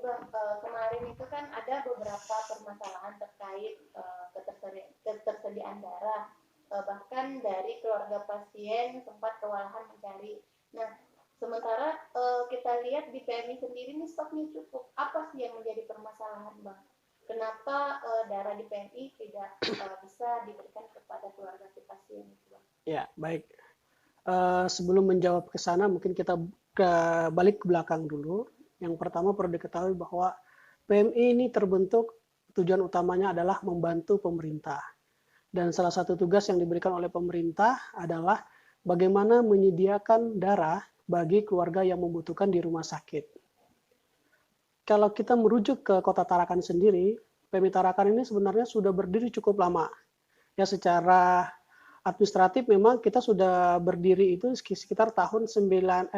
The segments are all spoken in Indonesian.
Bang, kemarin itu kan ada beberapa permasalahan terkait ketersediaan darah, bahkan dari keluarga pasien sempat kewalahan mencari. Nah, sementara kita lihat di PMI sendiri nih stoknya cukup. Apa sih yang menjadi permasalahan, Bang? Kenapa darah di PMI tidak bisa diberikan kepada keluarga si pasien itu, Bang? Ya, baik. Sebelum menjawab ke sana, mungkin kita balik ke belakang dulu. Yang pertama perlu diketahui bahwa PMI ini terbentuk, tujuan utamanya adalah membantu pemerintah. Dan salah satu tugas yang diberikan oleh pemerintah adalah bagaimana menyediakan darah bagi keluarga yang membutuhkan di rumah sakit. Kalau kita merujuk ke Kota Tarakan sendiri, PMI Tarakan ini sebenarnya sudah berdiri cukup lama. Ya, secara administratif memang kita sudah berdiri itu sekitar tahun 1982,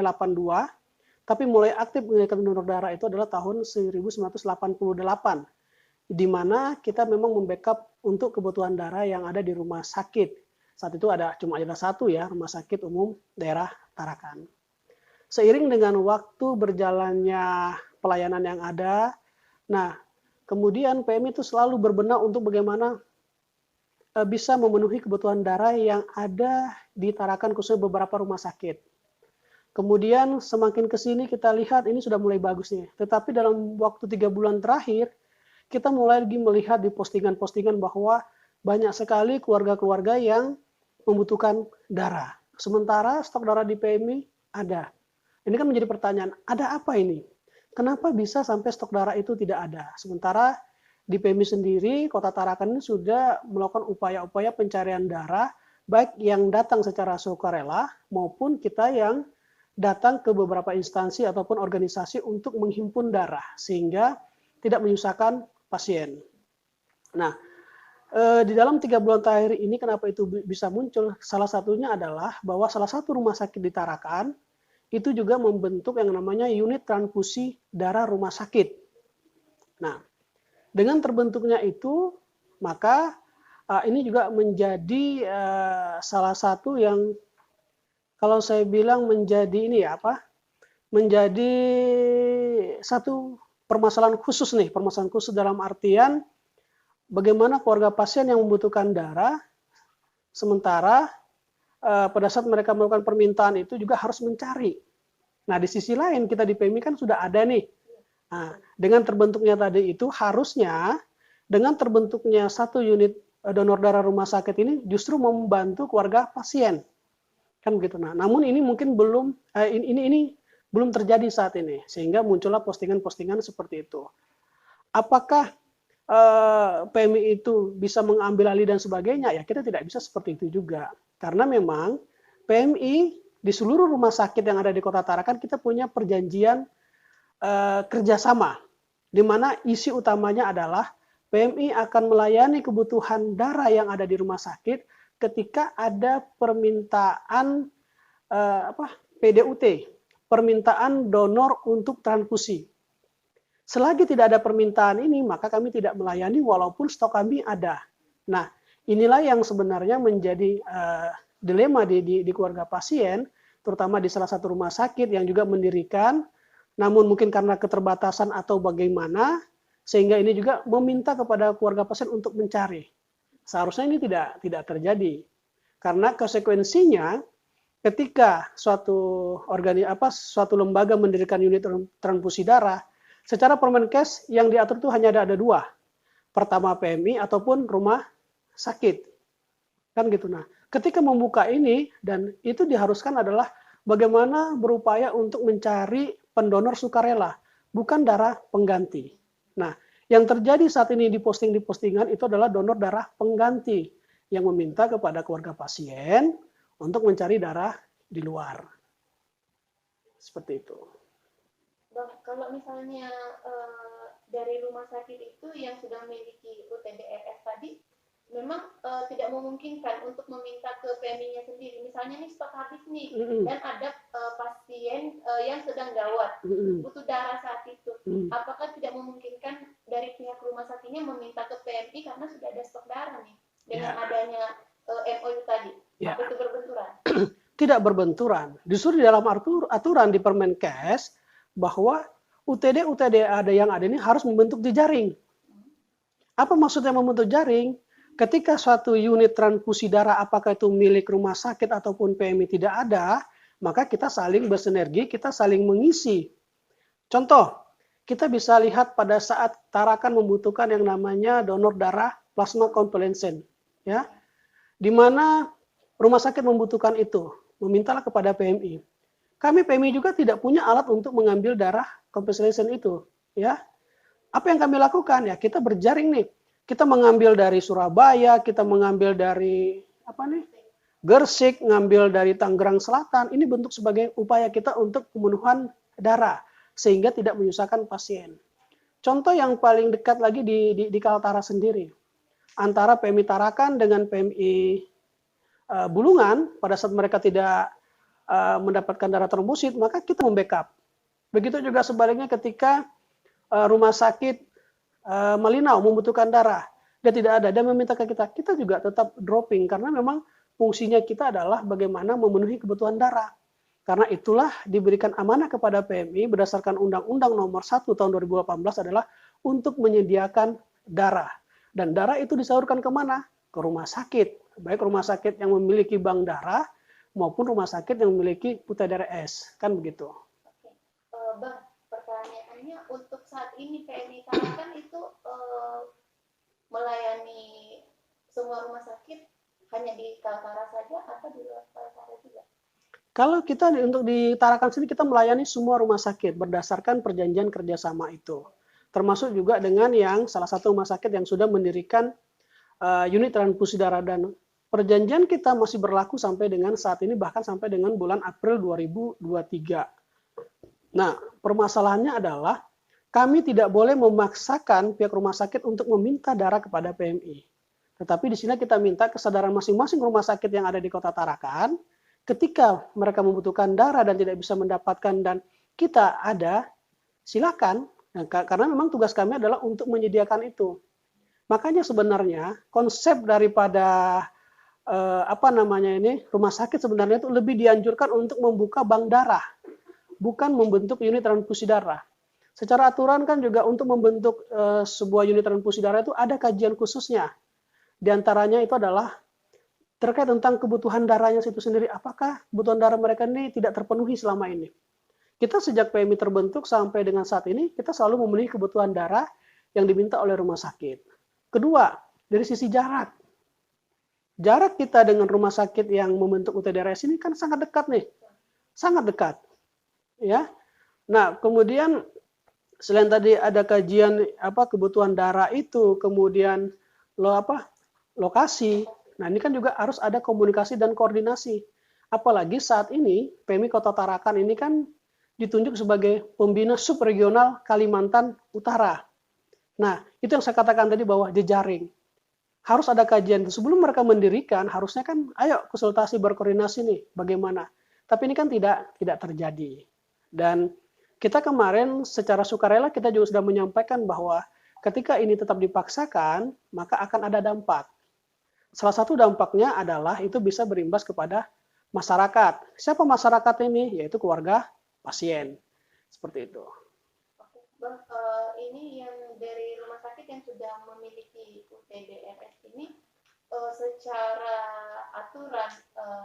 tapi mulai aktif menyediakan donor darah itu adalah tahun 1988, di mana kita memang membackup untuk kebutuhan darah yang ada di rumah sakit. Saat itu cuma ada satu ya, Rumah Sakit Umum Daerah Tarakan. Seiring dengan waktu berjalannya pelayanan yang ada, nah kemudian PMI itu selalu berbenah untuk bagaimana bisa memenuhi kebutuhan darah yang ada di Tarakan, khususnya beberapa rumah sakit. Kemudian semakin ke sini kita lihat ini sudah mulai bagus nih. Tetapi dalam waktu 3 bulan terakhir, kita mulai lagi melihat di postingan-postingan bahwa banyak sekali keluarga-keluarga yang membutuhkan darah. Sementara stok darah di PMI ada. Ini kan menjadi pertanyaan, ada apa ini? Kenapa bisa sampai stok darah itu tidak ada? Sementara di PMI sendiri, Kota Tarakan ini sudah melakukan upaya-upaya pencarian darah, baik yang datang secara sukarela maupun kita yang datang ke beberapa instansi ataupun organisasi untuk menghimpun darah, sehingga tidak menyusahkan pasien. Nah, di dalam 3 bulan terakhir ini kenapa itu bisa muncul? Salah satunya adalah bahwa salah satu rumah sakit di Tarakan itu juga membentuk yang namanya unit transfusi darah rumah sakit. Nah, dengan terbentuknya itu, maka ini juga menjadi salah satu yang kalau saya bilang menjadi menjadi satu permasalahan khusus nih, permasalahan khusus dalam artian bagaimana keluarga pasien yang membutuhkan darah, sementara pada saat mereka melakukan permintaan itu juga harus mencari. Nah, di sisi lain kita di PMI kan sudah ada nih. Nah, dengan terbentuknya tadi itu harusnya dengan terbentuknya satu unit donor darah rumah sakit ini justru membantu keluarga pasien, kan begitu. Nah, namun ini mungkin belum ini belum terjadi saat ini, sehingga muncullah postingan-postingan seperti itu. Apakah PMI itu bisa mengambil alih dan sebagainya? Ya, kita tidak bisa seperti itu juga, karena memang PMI di seluruh rumah sakit yang ada di Kota Tarakan kita punya perjanjian kerjasama, di mana isi utamanya adalah PMI akan melayani kebutuhan darah yang ada di rumah sakit ketika ada permintaan PDUT, permintaan donor untuk transfusi. Selagi tidak ada permintaan ini, maka kami tidak melayani walaupun stok kami ada. Nah, inilah yang sebenarnya menjadi dilema di keluarga pasien, terutama di salah satu rumah sakit yang juga mendirikan. Namun mungkin karena keterbatasan atau bagaimana, sehingga ini juga meminta kepada keluarga pasien untuk mencari. Seharusnya ini tidak terjadi. Karena konsekuensinya ketika suatu lembaga mendirikan unit transfusi darah, secara Permenkes yang diatur itu hanya ada 2. Pertama PMI ataupun rumah sakit. Kan gitu. Nah, ketika membuka ini dan itu diharuskan adalah bagaimana berupaya untuk mencari pendonor sukarela, bukan darah pengganti. Nah, yang terjadi saat ini di postingan itu adalah donor darah pengganti yang meminta kepada keluarga pasien untuk mencari darah di luar. Seperti itu. Bang, kalau misalnya dari rumah sakit itu yang sudah memiliki UTDRS tadi, memang tidak memungkinkan untuk meminta ke PMI-nya sendiri. Misalnya nih stok habis nih, dan ada pasien yang sedang gawat, butuh darah saat itu. Apakah tidak memungkinkan dari pihak rumah sakitnya meminta ke PMI karena sudah ada stok darah nih, dengan adanya MOU tadi? Apa itu berbenturan? Tidak berbenturan. Justru di dalam aturan di Permenkes bahwa UTD ada yang ada ini harus membentuk jejaring. Apa maksudnya membentuk jaring? Ketika suatu unit transfusi darah, apakah itu milik rumah sakit ataupun PMI tidak ada, maka kita saling bersinergi, kita saling mengisi. Contoh, kita bisa lihat pada saat Tarakan membutuhkan yang namanya donor darah plasma konvalesen, ya, di mana rumah sakit membutuhkan itu, memintalah kepada PMI. Kami PMI juga tidak punya alat untuk mengambil darah konvalesen itu, ya. Apa yang kami lakukan? Ya, kita berjaring nih. Kita mengambil dari Surabaya, kita mengambil dari Gersik, ngambil dari Tangerang Selatan. Ini bentuk sebagai upaya kita untuk pemenuhan darah sehingga tidak menyusahkan pasien. Contoh yang paling dekat lagi di Kaltara sendiri. Antara PMI Tarakan dengan PMI Bulungan, pada saat mereka tidak mendapatkan darah trombosit, maka kita membackup. Begitu juga sebaliknya ketika rumah sakit Malinau membutuhkan darah, dia tidak ada, dia meminta ke kita, kita juga tetap dropping karena memang fungsinya kita adalah bagaimana memenuhi kebutuhan darah. Karena itulah diberikan amanah kepada PMI berdasarkan Undang-Undang Nomor 1 Tahun 2018 adalah untuk menyediakan darah. Dan darah itu disalurkan kemana? Ke rumah sakit. Baik rumah sakit yang memiliki bank darah maupun rumah sakit yang memiliki UTDRS. Kan begitu. Oke. Bang, pertanyaannya untuk saat ini PMI Tarakan itu melayani semua rumah sakit hanya di Kaltara saja atau di luar Kaltara juga? Kalau kita untuk di Tarakan sini kita melayani semua rumah sakit berdasarkan perjanjian kerjasama itu. Termasuk juga dengan yang salah satu rumah sakit yang sudah mendirikan unit transfusi darah, dan perjanjian kita masih berlaku sampai dengan saat ini, bahkan sampai dengan bulan April 2023. Nah, permasalahannya adalah kami tidak boleh memaksakan pihak rumah sakit untuk meminta darah kepada PMI. Tetapi di sini kita minta kesadaran masing-masing rumah sakit yang ada di Kota Tarakan, ketika mereka membutuhkan darah dan tidak bisa mendapatkan dan kita ada, silakan. Nah, karena memang tugas kami adalah untuk menyediakan itu. Makanya sebenarnya konsep daripada rumah sakit sebenarnya itu lebih dianjurkan untuk membuka bank darah, bukan membentuk unit transfusi darah. Secara aturan kan juga untuk membentuk sebuah unit transfusi darah itu ada kajian khususnya. Di antaranya itu adalah terkait tentang kebutuhan darahnya itu sendiri. Apakah kebutuhan darah mereka ini tidak terpenuhi selama ini? Kita sejak PMI terbentuk sampai dengan saat ini, kita selalu memenuhi kebutuhan darah yang diminta oleh rumah sakit. Kedua, dari sisi jarak. Jarak kita dengan rumah sakit yang membentuk UTDRS ini kan sangat dekat nih. Sangat dekat. Ya. Nah, kemudian selain tadi ada kajian kebutuhan darah itu, kemudian lokasi. Nah, ini kan juga harus ada komunikasi dan koordinasi. Apalagi saat ini PMI Kota Tarakan ini kan ditunjuk sebagai pembina subregional Kalimantan Utara. Nah, itu yang saya katakan tadi bahwa jejaring. Harus ada kajian. Sebelum mereka mendirikan, harusnya kan ayo konsultasi berkoordinasi nih bagaimana. Tapi ini kan tidak terjadi. Dan kita kemarin secara sukarela kita juga sudah menyampaikan bahwa ketika ini tetap dipaksakan, maka akan ada dampak. Salah satu dampaknya adalah itu bisa berimbas kepada masyarakat. Siapa masyarakat ini? Yaitu keluarga pasien. Seperti itu. Bang, ini yang dari rumah sakit yang sudah memiliki UTDRS ini secara aturan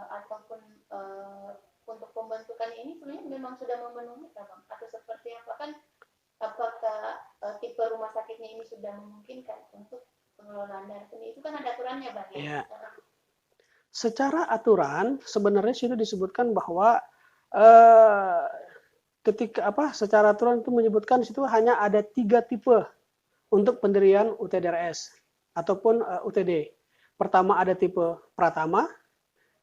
ataupun untuk pembentukan ini sebenarnya memang sudah memenuhi Bang? Atau seperti apa? Kan apakah tipe rumah sakitnya ini sudah memungkinkan untuk pengelolaan darah ini? Itu kan ada aturannya Bang ya? Secara aturan sebenarnya situ disebutkan bahwa secara aturan itu menyebutkan di situ hanya ada 3 tipe untuk pendirian UTDRS ataupun UTD. Pertama ada tipe Pratama,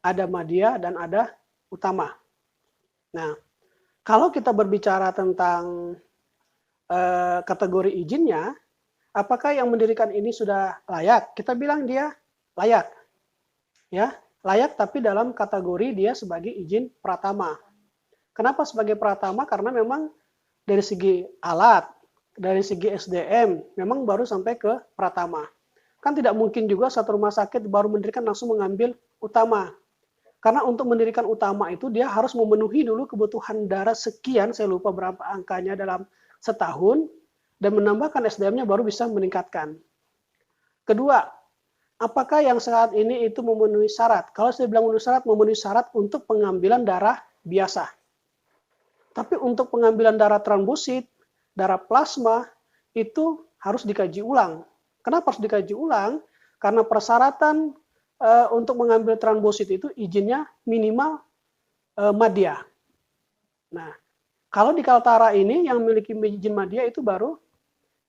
ada Madya, dan ada Utama. Nah, kalau kita berbicara tentang kategori izinnya, apakah yang mendirikan ini sudah layak? Kita bilang dia layak. Ya, layak tapi dalam kategori dia sebagai izin Pratama. Kenapa sebagai Pratama? Karena memang dari segi alat, dari segi SDM, memang baru sampai ke Pratama. Kan tidak mungkin juga satu rumah sakit baru mendirikan langsung mengambil Utama. Karena untuk mendirikan Utama itu dia harus memenuhi dulu kebutuhan darah sekian, saya lupa berapa angkanya dalam setahun dan menambahkan SDM-nya baru bisa meningkatkan. Kedua, apakah yang saat ini itu memenuhi syarat? Kalau saya bilang memenuhi syarat untuk pengambilan darah biasa. Tapi untuk pengambilan darah trombosit, darah plasma, itu harus dikaji ulang. Kenapa harus dikaji ulang? Karena persyaratan untuk mengambil trombosit itu izinnya minimal madya. Nah, kalau di Kaltara ini yang memiliki izin madya itu baru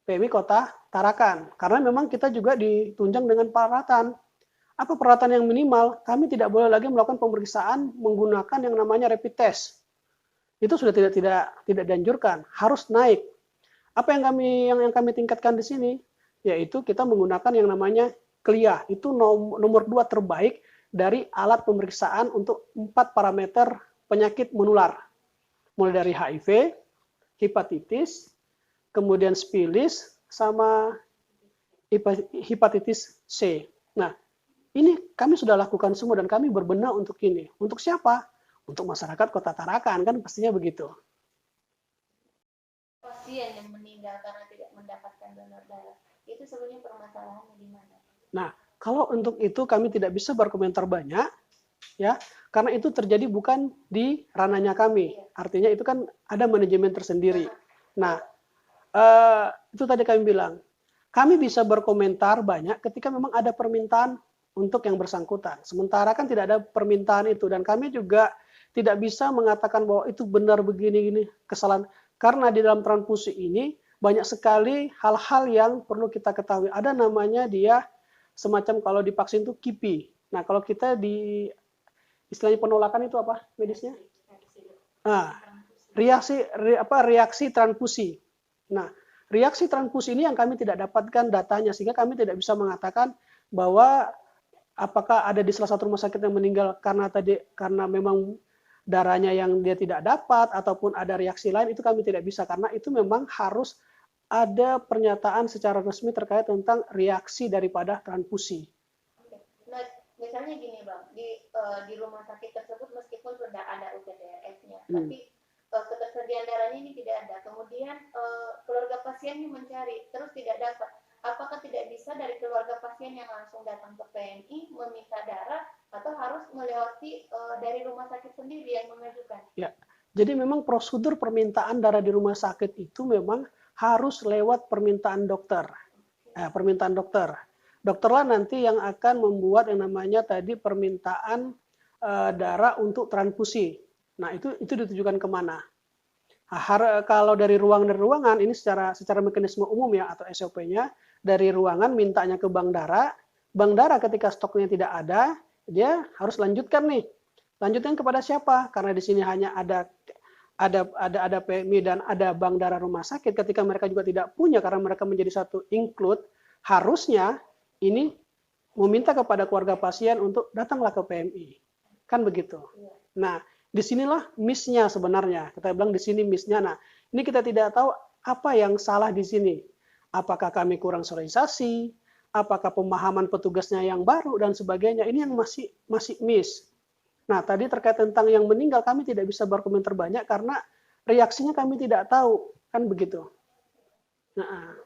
PMI Kota Tarakan. Karena memang kita juga ditunjang dengan peralatan. Apa peralatan yang minimal? Kami tidak boleh lagi melakukan pemeriksaan menggunakan yang namanya rapid test. Itu sudah tidak dianjurkan, harus naik. Apa yang kami tingkatkan di sini? Yaitu kita menggunakan yang namanya CLIA. Itu nomor 2 terbaik dari alat pemeriksaan untuk 4 parameter penyakit menular. Mulai dari HIV, hepatitis, kemudian spilis, sama hepatitis C. Nah, ini kami sudah lakukan semua dan kami berbenah untuk ini. Untuk siapa? Untuk masyarakat Kota Tarakan, kan pastinya begitu. Pasien yang meninggal karena tidak mendapatkan donor darah, itu sebenarnya permasalahannya di mana? Nah, kalau untuk itu kami tidak bisa berkomentar banyak, ya, karena itu terjadi bukan di ranahnya kami. Artinya itu kan ada manajemen tersendiri. Nah, itu tadi kami bilang, kami bisa berkomentar banyak ketika memang ada permintaan untuk yang bersangkutan. Sementara kan tidak ada permintaan itu, dan kami juga tidak bisa mengatakan bahwa itu benar begini kesalahan. Karena di dalam transfusi ini banyak sekali hal-hal yang perlu kita ketahui. Ada namanya dia semacam kalau divaksin itu KIPI. Nah, kalau kita di istilahnya penolakan itu apa medisnya? Nah, reaksi transfusi. Nah, reaksi transfusi ini yang kami tidak dapatkan datanya, sehingga kami tidak bisa mengatakan bahwa apakah ada di salah satu rumah sakit yang meninggal karena memang darahnya yang dia tidak dapat ataupun ada reaksi lain, itu kami tidak bisa karena itu memang harus ada pernyataan secara resmi terkait tentang reaksi daripada transfusi. Nah, misalnya gini Bang, di rumah sakit tersebut meskipun sudah ada UTDRS-nya, tapi ketersediaan darahnya ini tidak ada. Kemudian keluarga pasien ini mencari, terus tidak dapat. Apakah tidak bisa dari keluarga pasien yang langsung datang ke PMI meminta darah atau harus melewati dari rumah sakit sendiri yang mengajukan? Ya, jadi memang prosedur permintaan darah di rumah sakit itu memang harus lewat permintaan dokter. Permintaan dokter. Dokterlah nanti yang akan membuat yang namanya tadi permintaan darah untuk transfusi. Nah, itu ditujukan kemana? Kalau dari ruangan ini secara mekanisme umum ya atau SOP-nya, dari ruangan mintanya ke bank darah ketika stoknya tidak ada, dia harus lanjutkan nih. Lanjutkan kepada siapa? Karena di sini hanya ada PMI dan ada bank darah rumah sakit. Ketika mereka juga tidak punya karena mereka menjadi satu include, harusnya ini meminta kepada keluarga pasien untuk datanglah ke PMI. Kan begitu. Nah, disinilah miss-nya sebenarnya. Kita bilang di sini miss-nya. Nah, ini kita tidak tahu apa yang salah di sini. Apakah kami kurang sosialisasi? Apakah pemahaman petugasnya yang baru dan sebagainya? Ini yang masih miss. Nah, tadi terkait tentang yang meninggal kami tidak bisa berkomentar banyak karena reaksinya kami tidak tahu, kan begitu. Nah,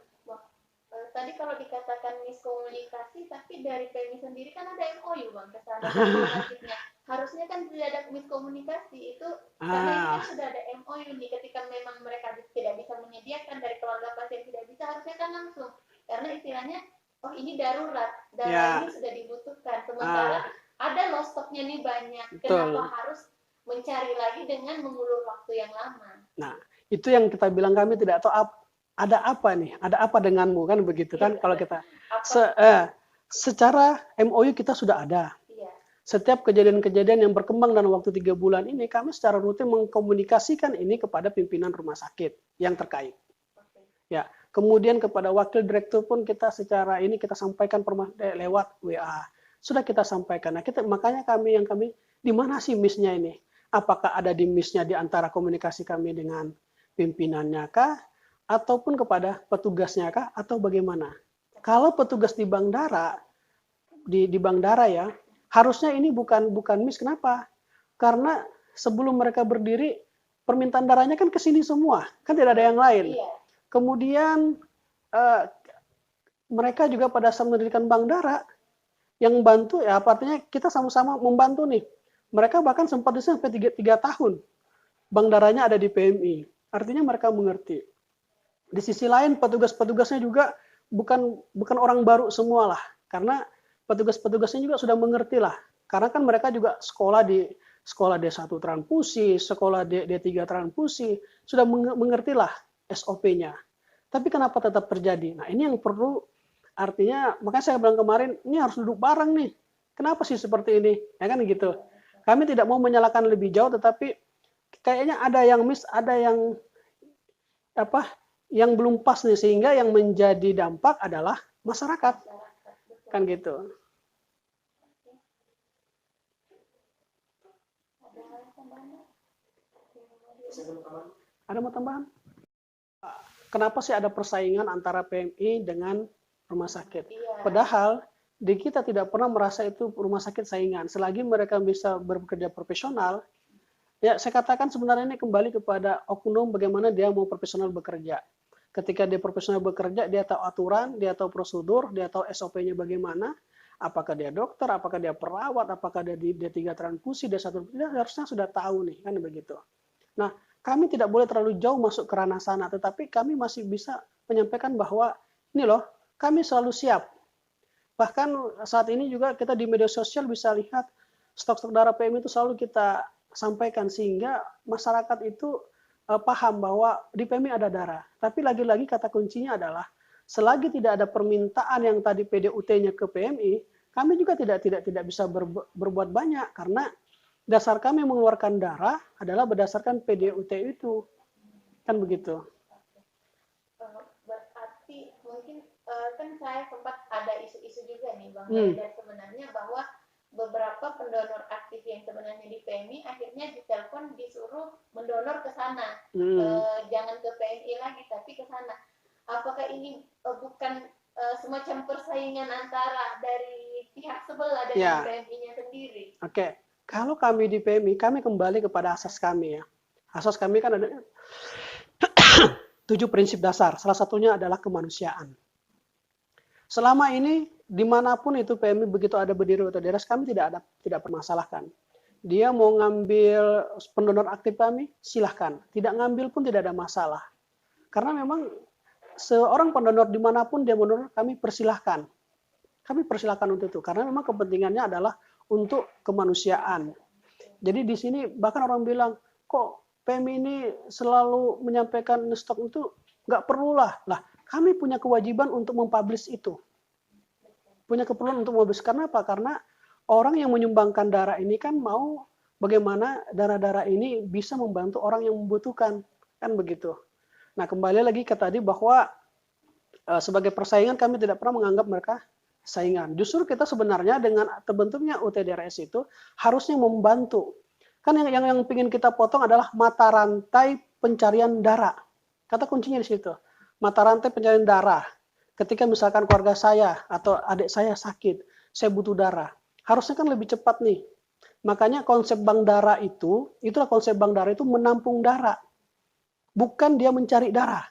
tadi kalau dikatakan miskomunikasi, tapi dari PMI sendiri kan ada MOU Bang kesana selanjutnya. Harusnya kan tidak ada miskomunikasi itu karena ini kan sudah ada MOU nih, ketika memang mereka tidak bisa menyediakan dari keluarga pasien tidak bisa, harusnya kan langsung karena istilahnya oh ini darurat, darah ini sudah dibutuhkan, sementara ada loh stoknya nih banyak. Kenapa harus mencari lagi dengan mengulur waktu yang lama? Nah, itu yang kita bilang kami tidak tahu ada apa nih, ada apa denganmu kan begitu kan? Kalau kita secara MOU kita sudah ada. Setiap kejadian-kejadian yang berkembang dalam waktu 3 bulan ini, kami secara rutin mengkomunikasikan ini kepada pimpinan rumah sakit yang terkait. Ya, kemudian kepada wakil direktur pun kita secara ini kita sampaikan lewat WA. Sudah kita sampaikan. Nah, makanya kami di mana sih miss-nya ini? Apakah ada di miss-nya di antara komunikasi kami dengan pimpinannya kah? Ataupun kepada petugasnya kah? Atau bagaimana? Kalau petugas di bank darah, di bank darah ya, harusnya ini bukan miss. Kenapa? Karena sebelum mereka berdiri, permintaan darahnya kan ke sini semua, kan tidak ada yang lain. Iya. Kemudian mereka juga pada saat mendirikan bank darah, yang bantu ya artinya kita sama-sama membantu nih. Mereka bahkan sempat sampai 3 tahun bank darahnya ada di PMI. Artinya mereka mengerti. Di sisi lain petugas-petugasnya juga bukan orang baru semua lah, karena petugas-petugasnya juga sudah mengerti lah. Karena kan mereka juga sekolah D1 transfusi, sekolah D3 transfusi, sudah mengerti lah SOP-nya. Tapi kenapa tetap terjadi? Nah, ini yang perlu, artinya makanya saya bilang kemarin, ini harus duduk bareng nih. Kenapa sih seperti ini? Ya kan gitu. Kami tidak mau menyalahkan lebih jauh, tetapi kayaknya ada yang miss, ada yang yang belum pas nih, sehingga yang menjadi dampak adalah masyarakat. Kan gitu. Ada mau tambahan? Kenapa sih ada persaingan antara PMI dengan rumah sakit? Padahal di kita tidak pernah merasa itu rumah sakit saingan. Selagi mereka bisa bekerja profesional, ya saya katakan sebenarnya ini kembali kepada oknum bagaimana dia mau profesional bekerja. Ketika dia profesional bekerja, dia tahu aturan, dia tahu prosedur, dia tahu SOP-nya bagaimana, apakah dia dokter, apakah dia perawat, apakah dia di D3 transfusi, D1, dia harusnya sudah tahu nih, kan begitu. Nah, kami tidak boleh terlalu jauh masuk ke ranah sana, tetapi kami masih bisa menyampaikan bahwa ini loh, kami selalu siap. Bahkan saat ini juga kita di media sosial bisa lihat stok-stok darah PMI itu selalu kita sampaikan, sehingga masyarakat itu paham bahwa di PMI ada darah. Tapi lagi-lagi kata kuncinya adalah selagi tidak ada permintaan yang tadi PDUT-nya ke PMI, kami juga tidak bisa berbuat banyak, karena dasar kami mengeluarkan darah adalah berdasarkan PDUT itu. Kan begitu. Berarti mungkin kan saya sempat ada isu-isu juga nih Bang, dan sebenarnya bahwa beberapa pendonor aktif yang sebenarnya di PMI akhirnya ditelepon disuruh mendonor ke sana, jangan ke PMI lagi tapi ke sana. Apakah ini bukan semacam persaingan antara dari pihak sebelah dengan PMI-nya sendiri? Oke. Kalau kami di PMI, kami kembali kepada asas kami ya. Asas kami kan ada 7 prinsip dasar. Salah satunya adalah kemanusiaan. Selama ini dimanapun itu PMI begitu ada berdiri atau DRS, kami tidak permasalahkan. Dia mau ngambil pendonor aktif kami, silahkan. Tidak ngambil pun tidak ada masalah. Karena memang seorang pendonor dimanapun dia mendonor, kami persilahkan. Kami persilahkan untuk itu. Karena memang kepentingannya adalah untuk kemanusiaan. Jadi di sini bahkan orang bilang, kok PMI ini selalu menyampaikan stok itu, nggak perlulah. Lah, kami punya kewajiban untuk mempublish itu. Punya keperluan untuk mempublish. Karena apa? Karena orang yang menyumbangkan darah ini kan mau bagaimana darah-darah ini bisa membantu orang yang membutuhkan. Kan begitu. Nah, kembali lagi ke tadi bahwa sebagai persaingan kami tidak pernah menganggap mereka saingan. Justru kita sebenarnya dengan terbentuknya UTDRS itu harusnya membantu. Kan yang ingin kita potong adalah mata rantai pencarian darah. Kata kuncinya di situ. Mata rantai pencarian darah. Ketika misalkan keluarga saya atau adik saya sakit, saya butuh darah. Harusnya kan lebih cepat nih. Makanya konsep bank darah itulah konsep bank darah itu menampung darah. Bukan dia mencari darah.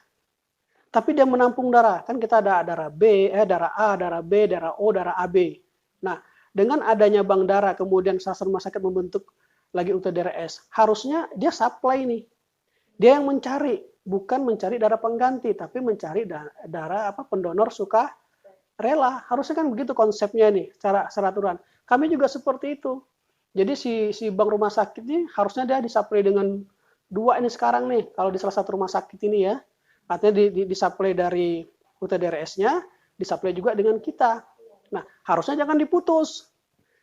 Tapi dia menampung darah. Kan kita ada darah B, darah A, darah B, darah O, darah AB. Nah, dengan adanya bank darah, kemudian salah rumah sakit membentuk lagi UTDRS, harusnya dia supply nih. Dia yang mencari, bukan mencari darah pengganti, tapi mencari darah pendonor suka rela. Harusnya kan begitu konsepnya nih, secara aturan. Kami juga seperti itu. Jadi si bank rumah sakit ini harusnya dia disuplai dengan 2 ini sekarang nih. Kalau di salah satu rumah sakit ini ya, artinya disuplai dari UTDRS-nya, disuplai juga dengan kita. Nah, harusnya jangan diputus.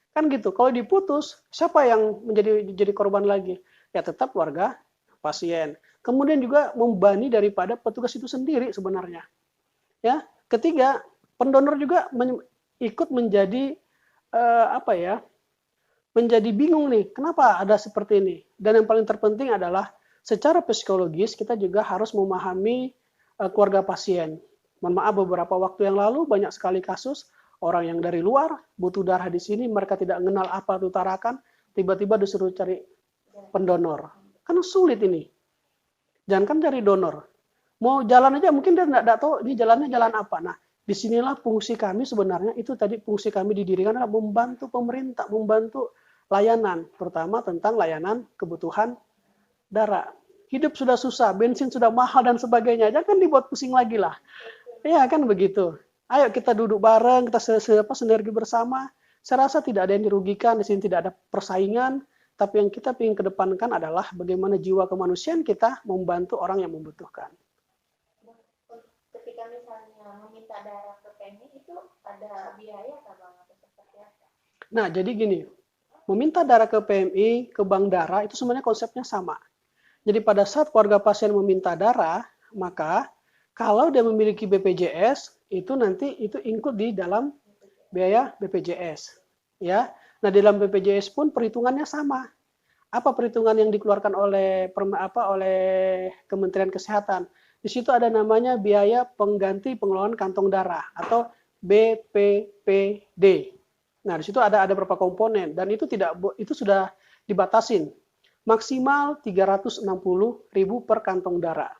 Kan gitu. Kalau diputus, siapa yang menjadi korban lagi? Ya tetap warga pasien. Kemudian juga membebani daripada petugas itu sendiri sebenarnya. Ya, ketiga, pendonor juga ikut menjadi menjadi bingung nih, kenapa ada seperti ini? Dan yang paling terpenting adalah secara psikologis kita juga harus memahami keluarga pasien. Mohon maaf, beberapa waktu yang lalu banyak sekali kasus orang yang dari luar butuh darah di sini, mereka tidak mengenal apa itu tarakan, tiba-tiba disuruh cari pendonor. Kan sulit ini. Jangankan cari donor, mau jalan aja mungkin dia nggak tahu ini jalannya jalan apa. Nah, disinilah fungsi kami sebenarnya, itu tadi fungsi kami didirikan adalah membantu pemerintah, membantu layanan, terutama tentang layanan kebutuhan darah. Hidup sudah susah, bensin sudah mahal dan sebagainya, jangan dibuat pusing lagi lah. Iya kan begitu. Ayo kita duduk bareng, kita sinergi bersama. Saya rasa tidak ada yang dirugikan, di sini tidak ada persaingan, tapi yang kita ingin kedepankan adalah bagaimana jiwa kemanusiaan kita membantu orang yang membutuhkan. Ketika misalnya meminta darah ke PMI itu ada biaya atau Bang? Atau seperti apa? Nah, jadi gini, meminta darah ke PMI, ke bank darah, itu sebenarnya konsepnya sama. Jadi pada saat keluarga pasien meminta darah, maka kalau dia memiliki BPJS, itu nanti itu include di dalam biaya BPJS. Ya, nah di dalam BPJS pun perhitungannya sama. Apa perhitungan yang dikeluarkan oleh Kementerian Kesehatan? Di situ ada namanya biaya pengganti pengelolaan kantong darah atau BPPD. Nah, di situ ada beberapa komponen dan itu sudah dibatasin maksimal 360.000 per kantong darah.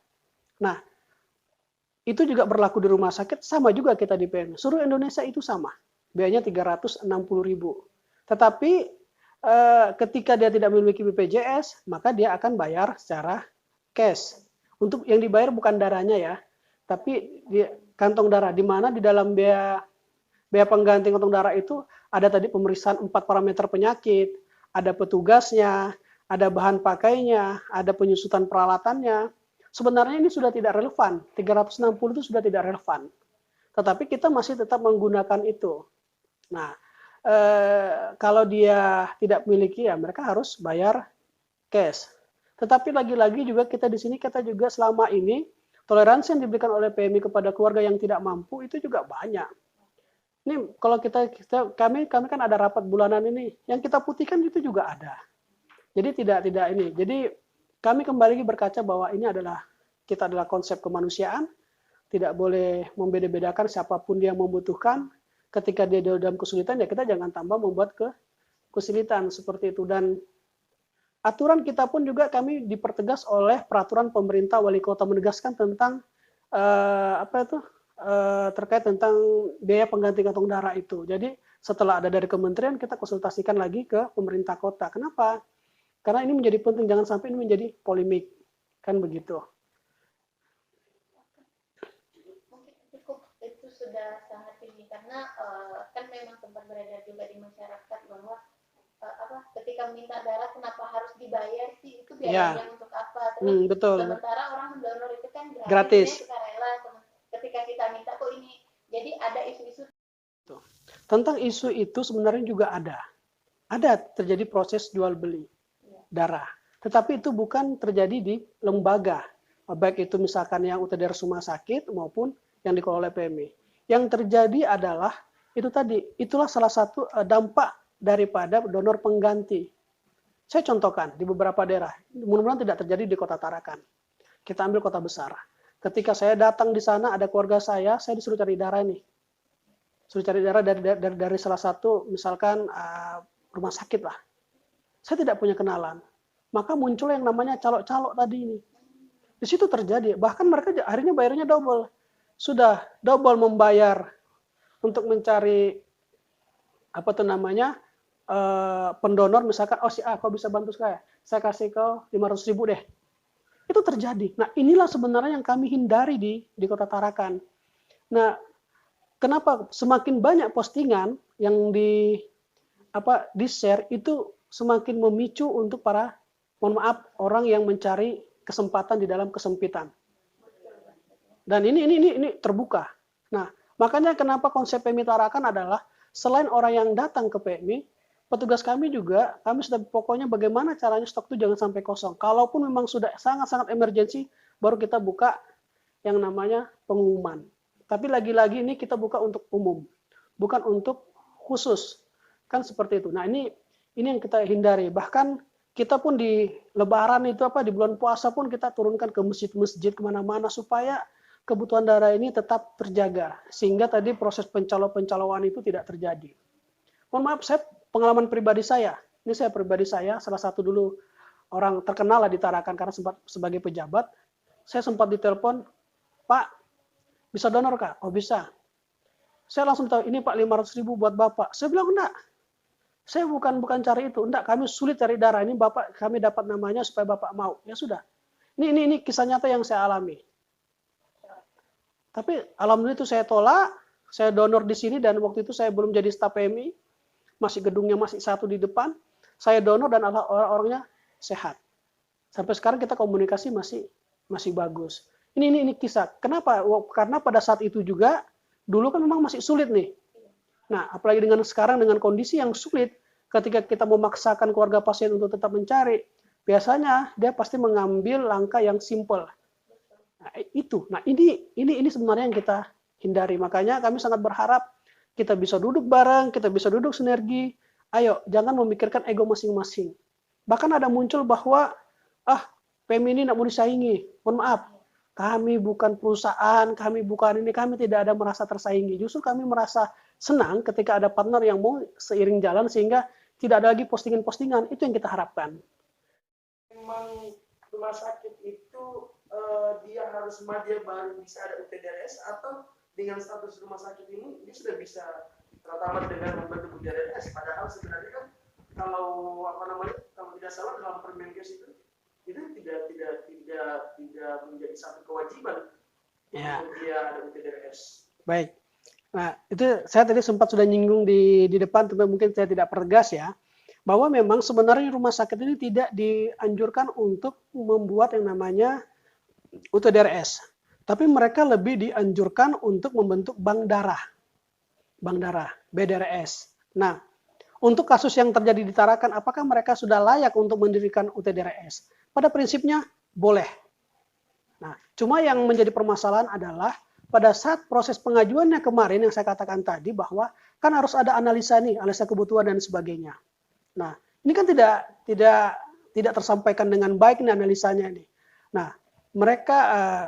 Nah, itu juga berlaku di rumah sakit, sama juga kita di PMI. Seluruh Indonesia itu sama, biayanya 360.000. Tetapi ketika dia tidak memiliki BPJS, maka dia akan bayar secara cash. Untuk yang dibayar bukan darahnya ya, tapi di kantong darah, di mana di dalam biaya pengganti kantong darah itu ada tadi pemeriksaan 4 parameter penyakit, ada petugasnya, ada bahan pakainya, ada penyusutan peralatannya. Sebenarnya ini sudah tidak relevan, 360 itu sudah tidak relevan. Tetapi kita masih tetap menggunakan itu. Nah, kalau dia tidak memiliki ya mereka harus bayar cash. Tetapi lagi-lagi juga kita di sini juga selama ini toleransi yang diberikan oleh PMI kepada keluarga yang tidak mampu itu juga banyak. Ini kalau kami kan ada rapat bulanan ini, yang kita putihkan itu juga ada. Jadi tidak ini. Jadi kami kembali lagi berkaca bahwa ini kita adalah konsep kemanusiaan, tidak boleh membeda-bedakan siapapun dia membutuhkan. Ketika dia dalam kesulitan, ya kita jangan tambah membuat kesulitan seperti itu. Dan aturan kita pun juga kami dipertegas oleh peraturan pemerintah wali kota menegaskan tentang terkait tentang biaya pengganti kantong darah itu. Jadi setelah ada dari kementerian, kita konsultasikan lagi ke pemerintah kota. Kenapa? Karena ini menjadi penting, jangan sampai ini menjadi polemik. Kan begitu. Mungkin cukup itu sudah sangat tinggi, karena kan memang sempat beredar juga di masyarakat bahwa ketika minta darah kenapa harus dibayar sih, itu biayanya untuk apa? Terus betul. Sementara orang mendonor itu kan gratis. Sukarela. Ketika kita minta kok ini, jadi ada isu-isu. Tentang isu itu sebenarnya juga ada terjadi proses jual beli darah. Tetapi itu bukan terjadi di lembaga, baik itu misalkan yang UTDR rumah sakit maupun yang dikelola oleh PMI. Yang terjadi adalah itulah salah satu dampak daripada donor pengganti. Saya contohkan di beberapa daerah, mudah-mudahan tidak terjadi di Kota Tarakan. Kita ambil kota besar. Ketika saya datang di sana, ada keluarga saya disuruh cari darah nih. Suruh cari darah dari salah satu misalkan rumah sakit lah. Saya tidak punya kenalan. Maka muncul yang namanya calok-calok tadi ini. Di situ terjadi. Bahkan mereka akhirnya bayarnya double. Sudah double membayar untuk mencari pendonor misalkan, si A kau bisa bantu saya kasih kau 500.000 deh. Itu terjadi. Nah, inilah sebenarnya yang kami hindari di Kota Tarakan. Nah, kenapa semakin banyak postingan yang di-share itu semakin memicu untuk orang yang mencari kesempatan di dalam kesempitan. Dan ini terbuka. Nah, makanya kenapa konsep PMI Tarakan adalah selain orang yang datang ke PMI, petugas kami sudah pokoknya bagaimana caranya stok itu jangan sampai kosong. Kalaupun memang sudah sangat-sangat emergensi, baru kita buka yang namanya pengumuman. Tapi lagi-lagi ini kita buka untuk umum, bukan untuk khusus. Kan seperti itu. Nah, ini yang kita hindari. Bahkan kita pun di Lebaran itu di bulan puasa pun kita turunkan ke masjid-masjid kemana-mana supaya kebutuhan darah ini tetap terjaga. Sehingga tadi proses pencalonan itu tidak terjadi. Mohon maaf, pengalaman pribadi saya. Ini pribadi saya, salah satu dulu orang terkenal lah di Tarakan karena sempat sebagai pejabat. saya sempat ditelepon, Pak, bisa donor Kak? Oh bisa. Saya langsung tahu, ini Pak 500.000 buat Bapak. Saya bilang enggak, saya bukan cari itu, enggak, kami sulit cari darah, ini Bapak kami dapat namanya supaya Bapak mau. Ya sudah. Ini kisah nyata yang saya alami. Tapi alhamdulillah itu saya tolak, saya donor di sini dan waktu itu saya belum jadi staf PMI, masih gedungnya masih satu di depan, saya donor dan orang-orangnya sehat. Sampai sekarang kita komunikasi masih bagus. Ini kisah. Kenapa? Karena pada saat itu juga dulu kan memang masih sulit nih. Nah, apalagi dengan sekarang dengan kondisi yang sulit, ketika kita memaksakan keluarga pasien untuk tetap mencari, biasanya dia pasti mengambil langkah yang simple. Nah, itu. Nah, ini sebenarnya yang kita hindari. Makanya kami sangat berharap kita bisa duduk bareng, kita bisa duduk sinergi. Ayo, jangan memikirkan ego masing-masing. Bahkan ada muncul bahwa PMI ini tidak mau disaingi. Mohon maaf, kami bukan perusahaan, kami bukan ini, kami tidak ada merasa tersaingi. Justru kami merasa senang ketika ada partner yang mau seiring jalan sehingga tidak ada lagi postingan-postingan. Itu yang kita harapkan. Memang rumah sakit itu dia harus madya baru bisa ada UTDRS atau dengan status rumah sakit ini dia sudah bisa terutama dengan membentuk UTDRS. Padahal sebenarnya kan kalau kalau tidak salah dalam Permenkes itu tidak menjadi satu kewajiban untuk dia ada UTDRS. Baik. Nah, itu saya tadi sempat sudah nyinggung di depan, tapi mungkin saya tidak pertegas ya, bahwa memang sebenarnya rumah sakit ini tidak dianjurkan untuk membuat yang namanya UTDRS. Tapi mereka lebih dianjurkan untuk membentuk bank darah, BDRS. Nah, untuk kasus yang terjadi di Tarakan, apakah mereka sudah layak untuk mendirikan UTDRS? Pada prinsipnya boleh. Nah, cuma yang menjadi permasalahan adalah pada saat proses pengajuannya kemarin yang saya katakan tadi bahwa kan harus ada analisa kebutuhan dan sebagainya. Nah, ini kan tidak tersampaikan dengan baik nih analisanya ini. Nah, mereka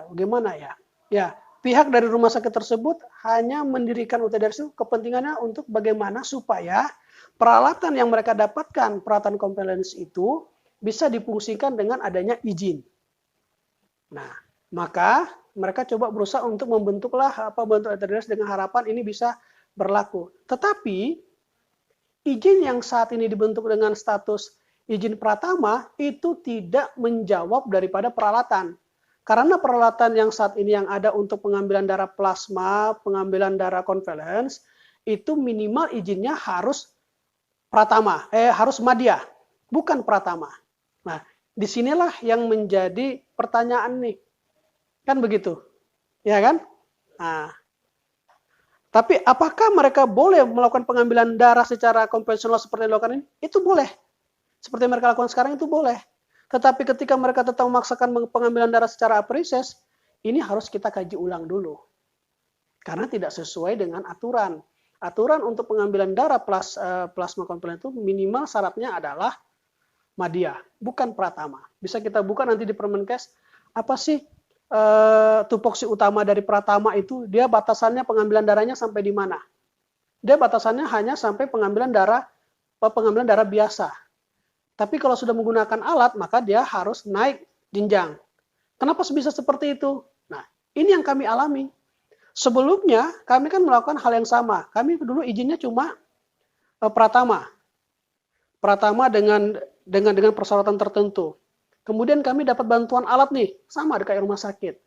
bagaimana ya? Ya, pihak dari rumah sakit tersebut hanya mendirikan UTDRS itu kepentingannya untuk bagaimana supaya peralatan yang mereka dapatkan, peralatan compliance itu bisa difungsikan dengan adanya izin. Nah, maka mereka coba berusaha untuk bentuk UTDRS dengan harapan ini bisa berlaku. Tetapi izin yang saat ini dibentuk dengan status izin pratama itu tidak menjawab daripada peralatan. Karena peralatan yang saat ini yang ada untuk pengambilan darah plasma, pengambilan darah convalescence, itu minimal izinnya harus harus madya, bukan pratama. Nah, disinilah yang menjadi pertanyaan nih. Kan begitu? Ya kan? Nah, tapi apakah mereka boleh melakukan pengambilan darah secara konvensional seperti yang dilakukan ini? Itu boleh. Seperti yang mereka lakukan sekarang itu boleh. Tetapi ketika mereka tetap memaksakan pengambilan darah secara apheresis, ini harus kita kaji ulang dulu. Karena tidak sesuai dengan aturan. Aturan untuk pengambilan darah plasma konvalesen itu minimal syaratnya adalah madya, bukan pratama. Bisa kita buka nanti di Permenkes, apa sih tupoksi utama dari pratama itu, dia batasannya pengambilan darahnya sampai di mana? Dia batasannya hanya sampai pengambilan darah biasa. Tapi kalau sudah menggunakan alat, maka dia harus naik jenjang. Kenapa bisa seperti itu? Nah, ini yang kami alami. Sebelumnya, kami kan melakukan hal yang sama. Kami dulu izinnya cuma pratama. Pratama dengan persyaratan tertentu. Kemudian kami dapat bantuan alat nih, sama kayak rumah sakit.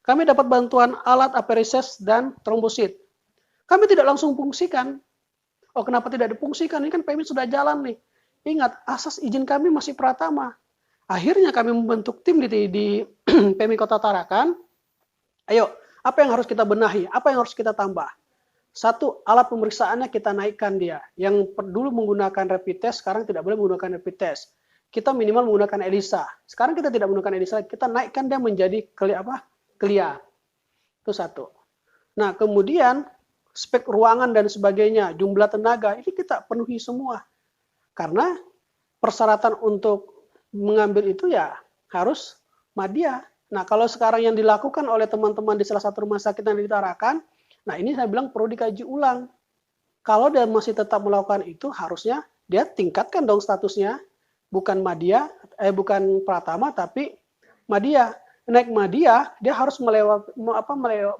Kami dapat bantuan alat apheresis dan trombosit. Kami tidak langsung fungsikan. Oh, kenapa tidak difungsikan? Ini kan PMI sudah jalan nih. Ingat, asas izin kami masih pratama. Akhirnya kami membentuk tim di PMI Kota Tarakan. Ayo, apa yang harus kita benahi? Apa yang harus kita tambah? Satu, alat pemeriksaannya kita naikkan dia. Yang dulu menggunakan rapid test, sekarang tidak boleh menggunakan rapid test. Kita minimal menggunakan ELISA. Sekarang kita tidak menggunakan ELISA, kita naikkan dia menjadi CLIA. Itu satu. Nah, kemudian spek ruangan dan sebagainya, jumlah tenaga, ini kita penuhi semua. Karena persyaratan untuk mengambil itu ya harus madya. Nah, kalau sekarang yang dilakukan oleh teman-teman di salah satu rumah sakit yang ditarakan, nah ini saya bilang perlu dikaji ulang. Kalau dia masih tetap melakukan itu, harusnya dia tingkatkan dong statusnya. Bukan madya, bukan pratama, tapi madya. naik Madya, dia harus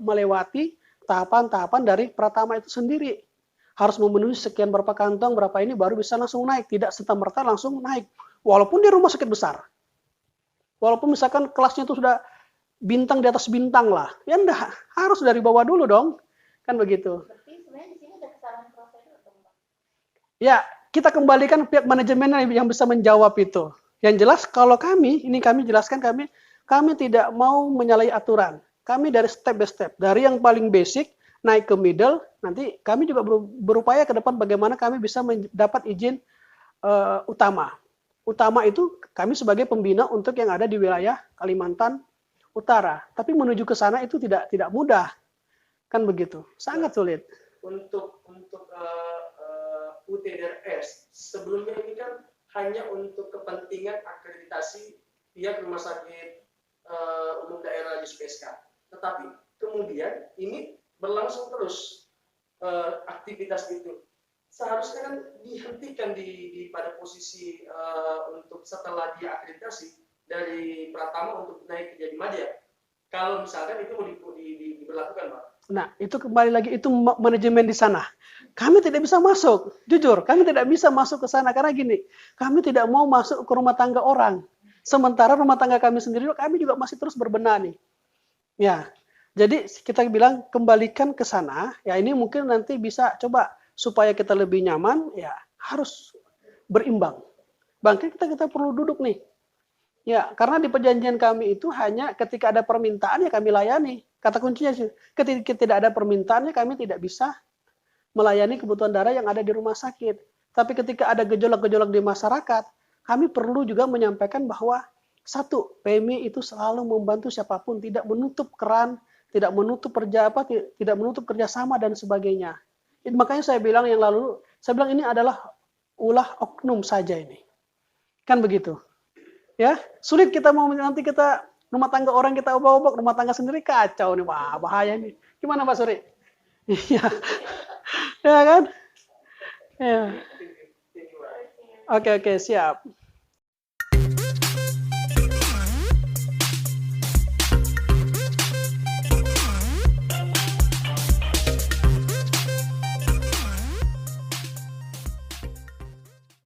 melewati tahapan-tahapan dari Pratama itu sendiri. Harus memenuhi sekian berapa kantong, berapa ini baru bisa langsung naik. Tidak serta-merta langsung naik. Walaupun dia rumah sakit besar. Walaupun misalkan kelasnya itu sudah bintang di atas bintang lah. Ya enggak, harus dari bawah dulu dong. Kan begitu. Berarti sebenarnya di sini ada kesalahan prosedur dong, Pak. Ya, kita kembalikan pihak manajemen yang bisa menjawab itu. Yang jelas kalau kami jelaskan kami tidak mau menyalahi aturan. Kami dari step by step, dari yang paling basic naik ke middle, nanti kami juga berupaya ke depan bagaimana kami bisa mendapat izin utama. Utama itu kami sebagai pembina untuk yang ada di wilayah Kalimantan Utara. Tapi menuju ke sana itu tidak mudah. Kan begitu. Sangat sulit. Untuk UTDRS sebelumnya ini kan hanya untuk kepentingan akreditasi pihak rumah sakit umum daerah di SPSK. Tetapi kemudian ini berlangsung terus aktivitas itu. Seharusnya kan dihentikan pada posisi untuk setelah dia akreditasi dari Pratama untuk naik jadi Madya. Kalau misalkan itu mau diberlakukan, Pak. Nah, itu kembali lagi itu manajemen di sana. Kami tidak bisa masuk, jujur, kami tidak bisa masuk ke sana karena gini, kami tidak mau masuk ke rumah tangga orang. Sementara rumah tangga kami sendiri, kami juga masih terus berbenah nih. Ya, jadi kita bilang kembalikan ke sana. Ya ini mungkin nanti bisa coba supaya kita lebih nyaman. Ya harus berimbang. Bangkit kita perlu duduk nih. Ya, karena di perjanjian kami itu hanya ketika ada permintaan ya kami layani. Kata kuncinya sih, ketika tidak ada permintaannya kami tidak bisa melayani kebutuhan darah yang ada di rumah sakit. Tapi ketika ada gejolak-gejolak di masyarakat, kami perlu juga menyampaikan bahwa satu, PMI itu selalu membantu siapapun, tidak menutup keran, tidak menutup tidak menutup kerjasama dan sebagainya. Makanya saya bilang yang lalu, saya bilang ini adalah ulah oknum saja ini. Kan begitu. Ya, sulit kita mau nanti kita rumah tangga orang kita obok-obok, rumah tangga sendiri kacau nih, wah bahaya nih. Gimana Pak Suri? Iya. Ya kan? Ya. Oke, siap.